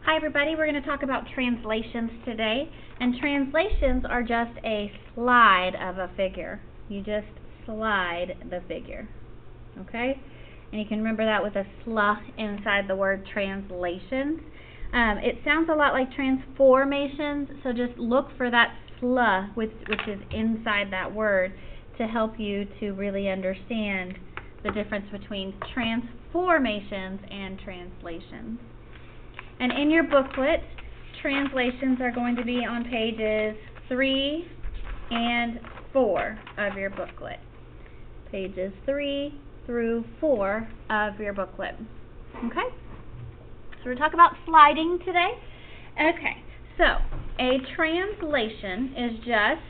Hi everybody, we're going to talk about translations today, and translations are just a slide of a figure. You just slide the figure, okay? And you can remember that with a sla inside the word translations. It sounds a lot like transformations, so just look for that sla, which is inside that word, to help you to really understand the difference between transformations and translations. And in your booklet, translations are going to be on pages 3 and 4 of your booklet. Pages 3 through 4 of your booklet. Okay? So we're talking about sliding today. Okay, so a translation is just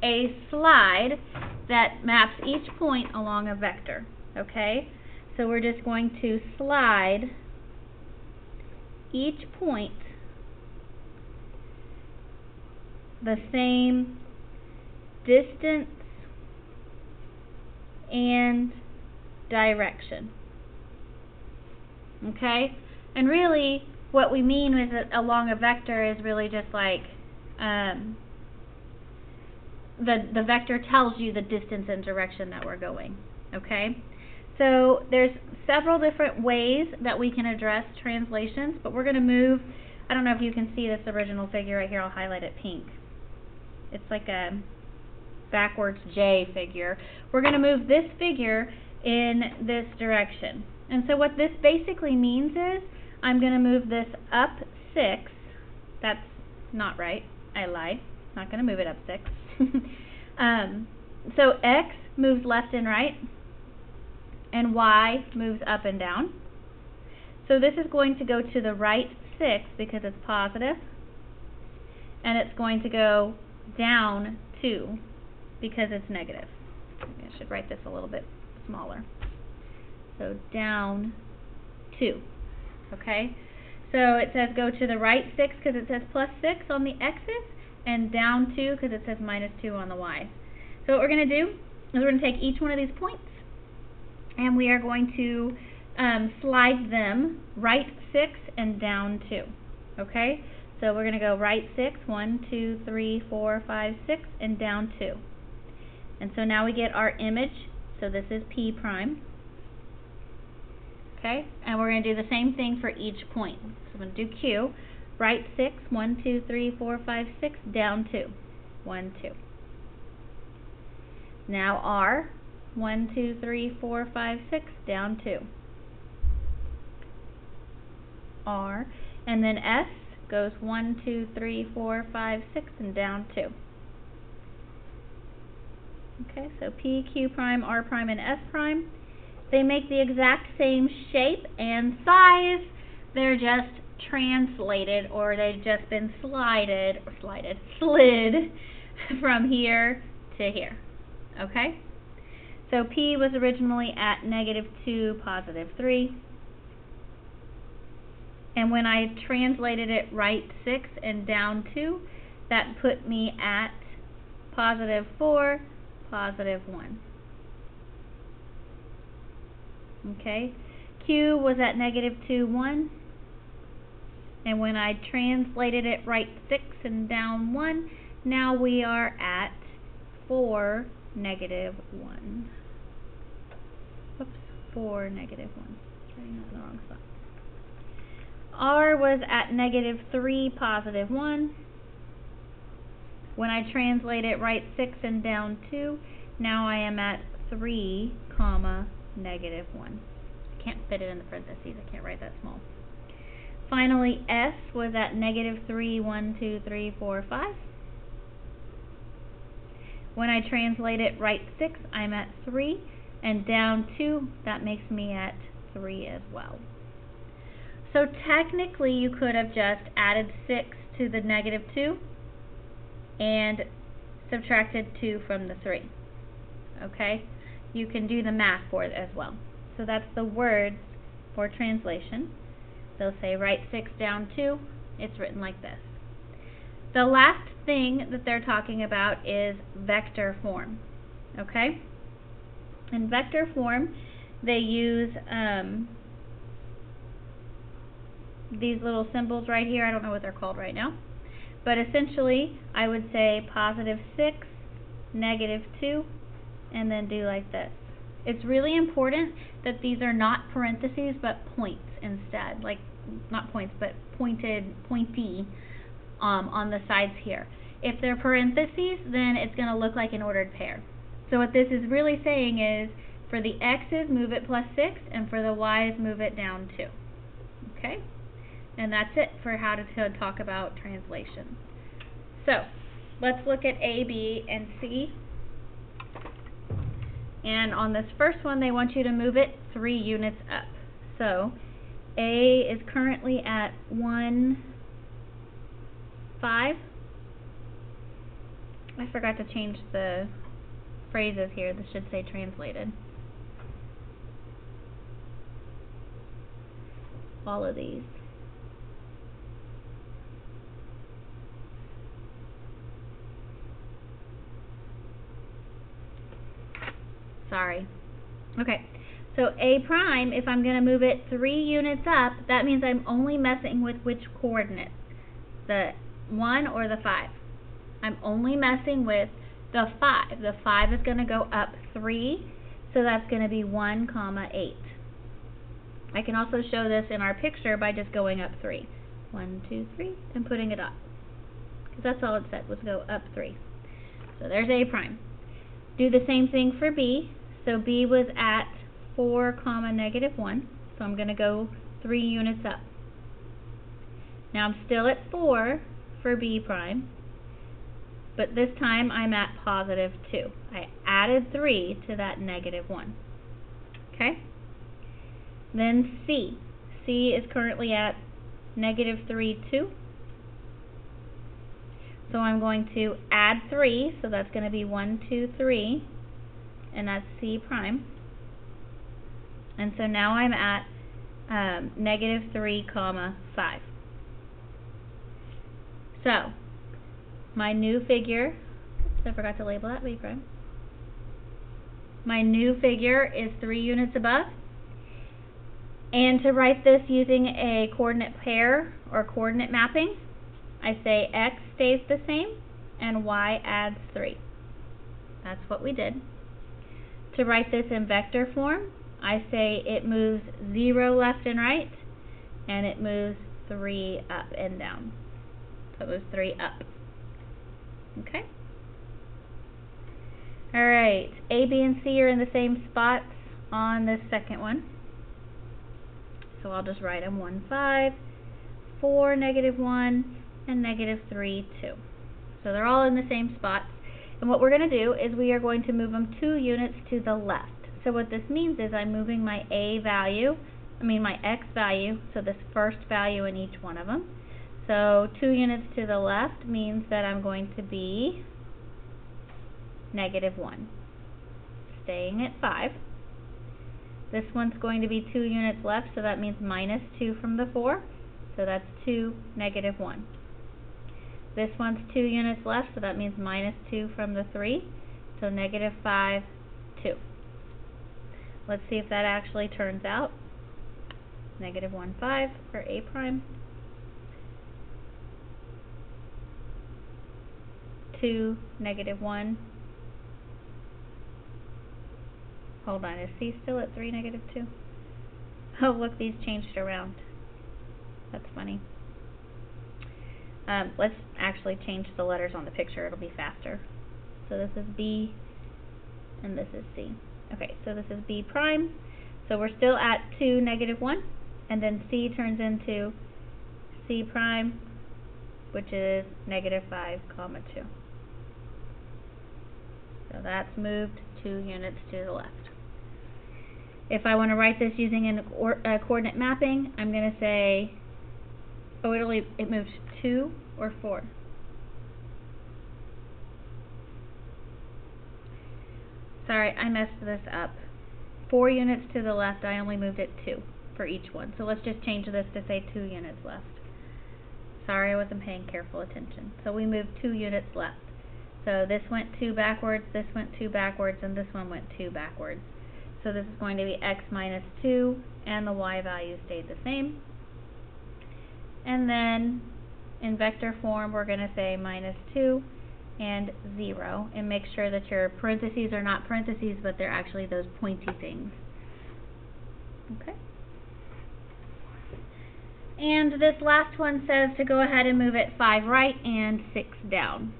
a slide that maps each point along a vector. Okay? So we're just going to slide each point the same distance and direction. Okay? And really what we mean with it along a vector is really just like the vector tells you the distance and direction that we're going. Okay? So there's several different ways that we can address translations, but we're going to move. I don't know if you can see this original figure right here. I'll highlight it pink. It's like a backwards J figure. We're going to move this figure in this direction. And so what this basically means is I'm going to move this up 6. That's not right. I lied. Not going to move it up 6. So X moves left and right, and Y moves up and down. So this is going to go to the right 6 because it's positive, and it's going to go down 2 because it's negative. I should write this a little bit smaller. So down 2. Okay? So it says go to the right 6 because it says plus 6 on the X's, and down 2 because it says minus 2 on the Y's. So what we're going to do is we're going to take each one of these points, and we are going to slide them right 6 and down 2. Okay? So we're going to go right 6, 1, 2, 3, 4, 5, 6, and down 2. And so now we get our image. So this is P prime. Okay? And we're going to do the same thing for each point. So I'm going to do Q. Right 6, 1, 2, 3, 4, 5, 6, down 2. 1, 2. Now R. 1, 2, 3, 4, 5, 6, down 2. R. And then S goes 1, 2, 3, 4, 5, 6, and down 2. Okay, so P, Q prime, R prime, and S prime. They make the exact same shape and size. They're just translated, or they've just been slid from here to here. Okay? So P was originally at -2, +3. And when I translated it right 6 and down 2, that put me at +4, +1. Okay? Q was at -2, 1. And when I translated it right 6 and down 1, now we are at 4, -1. Whoops, 4, -1. Writing that in the wrong spot. R was at -3, +1. When I translate it right 6 and down 2, now I am at 3, -1. I can't fit it in the parentheses. I can't write that small. Finally, S was at -3, 1, 2, 3, 4, 5. When I translate it right 6, I'm at 3, and down 2, that makes me at 3 as well. So technically, you could have just added 6 to the -2 and subtracted 2 from the 3. Okay? You can do the math for it as well. So that's the words for translation. They'll say right 6 down 2. It's written like this. The last thing that they're talking about is vector form. Okay? In vector form, they use these little symbols right here. I don't know what they're called right now. But essentially, I would say positive 6, negative 2, and then do like this. It's really important that these are not parentheses, but points instead. Like, not points, but pointy on the sides here. If they're parentheses, then it's going to look like an ordered pair. So what this is really saying is, for the x's, move it plus 6, and for the y's, move it down 2. Okay? And that's it for how to talk about translation. So, let's look at A, B, and C. And on this first one, they want you to move it 3 units up. So, A is currently at 1, 5. I forgot to change the phrases here. This should say translated. All of these. Sorry. Okay, so A prime, if I'm going to move it 3 units up, that means I'm only messing with which coordinate? The 1 or the 5? I'm only messing with the 5. The 5 is going to go up 3, so that's going to be 1, 8. I can also show this in our picture by just going up 3. 1, 2, 3, and putting it up. Because that's all it said, was go up 3. So there's A prime. Do the same thing for B. So B was at 4, negative 1. So I'm going to go 3 units up. Now I'm still at 4 for B prime. But this time I'm at positive 2. I added 3 to that negative 1. Okay? Then C. C is currently at negative 3, 2. So I'm going to add 3, so that's going to be 1, 2, 3, and that's C prime. And so now I'm at negative 3, 5. So, my new figure, oops, I forgot to label that B prime. My new figure is 3 units above. And to write this using a coordinate pair or coordinate mapping, I say x stays the same and y adds 3. That's what we did. To write this in vector form, I say it moves 0 left and right, and it moves 3 up and down. So it moves 3 up. Okay? Alright, A, B, and C are in the same spots on this second one. So I'll just write them 1, 5, 4, negative 1, and negative 3, 2. So they're all in the same spots. And what we're going to do is we are going to move them 2 units to the left. So what this means is I'm moving my my x value, so this first value in each one of them. So 2 units to the left means that I'm going to be negative 1. Staying at 5. This one's going to be 2 units left, so that means minus 2 from the 4. So that's 2, negative 1. This one's 2 units left, so that means minus 2 from the 3. So negative 5, 2. Let's see if that actually turns out. Negative 1, 5 for A prime. 2, negative 1. Hold on, is C still at 3, negative 2? Oh, look, these changed around. That's funny. Let's actually change the letters on the picture. It'll be faster. So this is B, and this is C. Okay, so this is B prime. So we're still at 2, negative 1, and then C turns into C prime, which is negative 5, 2. So that's moved 2 units to the left. If I want to write this using a coordinate mapping, I'm going to say, oh, it moved 2 or 4. Sorry, I messed this up. 4 units to the left, I only moved it 2 for each one. So let's just change this to say 2 units left. Sorry, I wasn't paying careful attention. So we moved 2 units left. So this went 2 backwards, this went 2 backwards, and this one went 2 backwards. So this is going to be x minus 2, and the y value stayed the same. and then in vector form we're going to say -2 and 0, and make sure that your parentheses are not parentheses, but they're actually those pointy things. Okay. And this last one says to go ahead and move it 5 right and 6 down.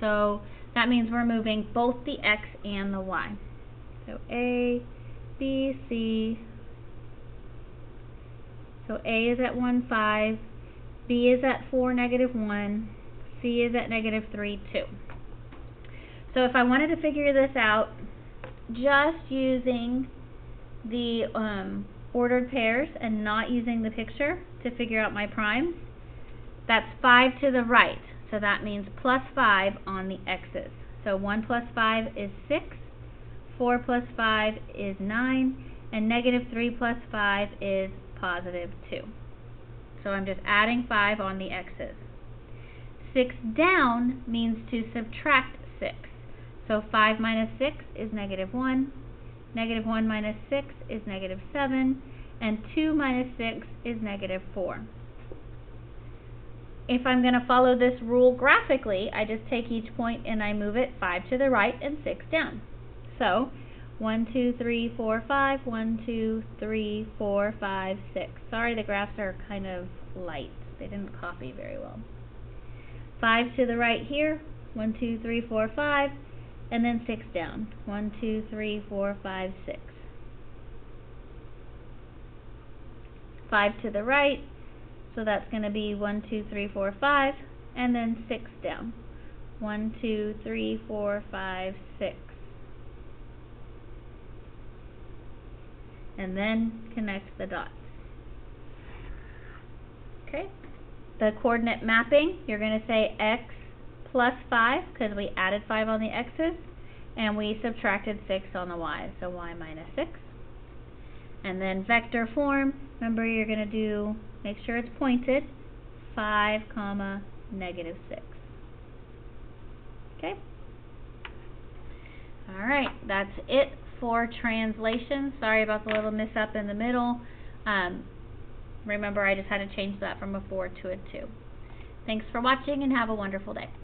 So that means we're moving both the X and the Y. So A, B, C. So A is at 1, 5. B is at 4, -1. C is at -3, 2. So if I wanted to figure this out just using the ordered pairs and not using the picture to figure out my primes, that's 5 to the right. So that means +5 on the X's. So 1 + 5 is 6, 4 + 5 is 9, and -3 + 5 is +2. So I'm just adding 5 on the X's. 6 down means to subtract 6. So 5 - 6 is -1, -1 - 6 is -7, and 2 - 6 is -4. If I'm going to follow this rule graphically, I just take each point and I move it 5 to the right and 6 down. So 1, 2, 3, 4, 5, 1, 2, 3, 4, 5, 6. Sorry, the graphs are kind of light. They didn't copy very well. 5 to the right here, 1, 2, 3, 4, 5, and then 6 down. 1, 2, 3, 4, 5, 6. 5 to the right, so that's going to be 1, 2, 3, 4, 5, and then 6 down. 1, 2, 3, 4, 5, 6. And then connect the dots. Okay? The coordinate mapping, you're going to say X + 5, because we added 5 on the X's, and we subtracted 6 on the Y's, so Y - 6. And then vector form, remember you're going to make sure it's pointed, 5, -6. Okay? Alright, that's it for translation. Sorry about the little mess up in the middle. Remember, I just had to change that from a 4 to a 2. Thanks for watching and have a wonderful day.